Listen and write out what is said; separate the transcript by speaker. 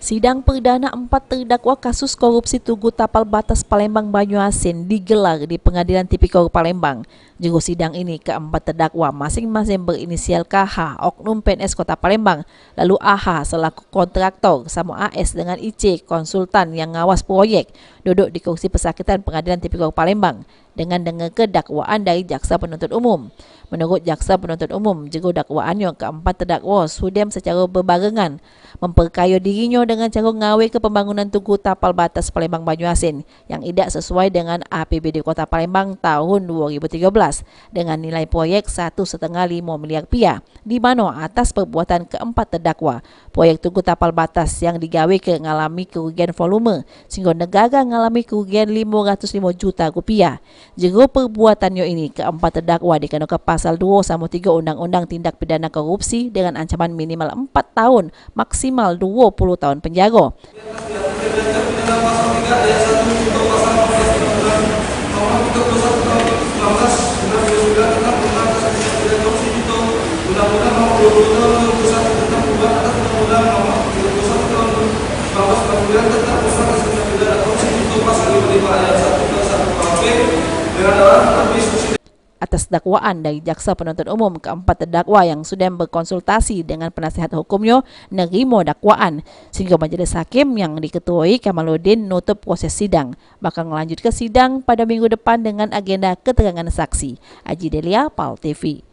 Speaker 1: Sidang perdana 4 terdakwa kasus korupsi Tugu Tapal Batas Palembang Banyuasin digelar di Pengadilan Tipikor Palembang. Juru sidang ini keempat terdakwa masing-masing berinisial KH, oknum PNS Kota Palembang, lalu AH selaku kontraktor, sama AS dengan IC, konsultan yang ngawas proyek, duduk di kursi pesakitan Pengadilan Tipikor Palembang dengan dengar kedakwaan dari jaksa penuntut umum. Menurut jaksa penuntut umum, juru dakwaannya keempat terdakwa sudem secara berbarengan memperkaya dirinya dengan cara ngawai ke pembangunan Tugu Tapal Batas Palembang Banyuasin yang tidak sesuai dengan APBD Kota Palembang tahun 2013 dengan nilai proyek 1,5 miliar rupiah, di mana atas perbuatan keempat terdakwa, proyek Tugu Tapal Batas yang digawe ke ngalami kerugian volume sehingga negara ngalami kerugian 505 juta rupiah. Jero perbuatannya ini keempat terdakwa dikenakan pasal 2/3 Undang-Undang Tindak Pidana Korupsi dengan ancaman minimal 4 tahun maksimal 20 tahun penjara. Atas dakwaan dari jaksa penuntut umum, keempat terdakwa yang sudah berkonsultasi dengan penasihat hukumnya nerima dakwaan, sehingga majelis hakim yang diketuai Kamaluddin nutup proses sidang, bakal melanjutkan sidang pada minggu depan dengan agenda keterangan saksi. Aji Delia, PAL TV.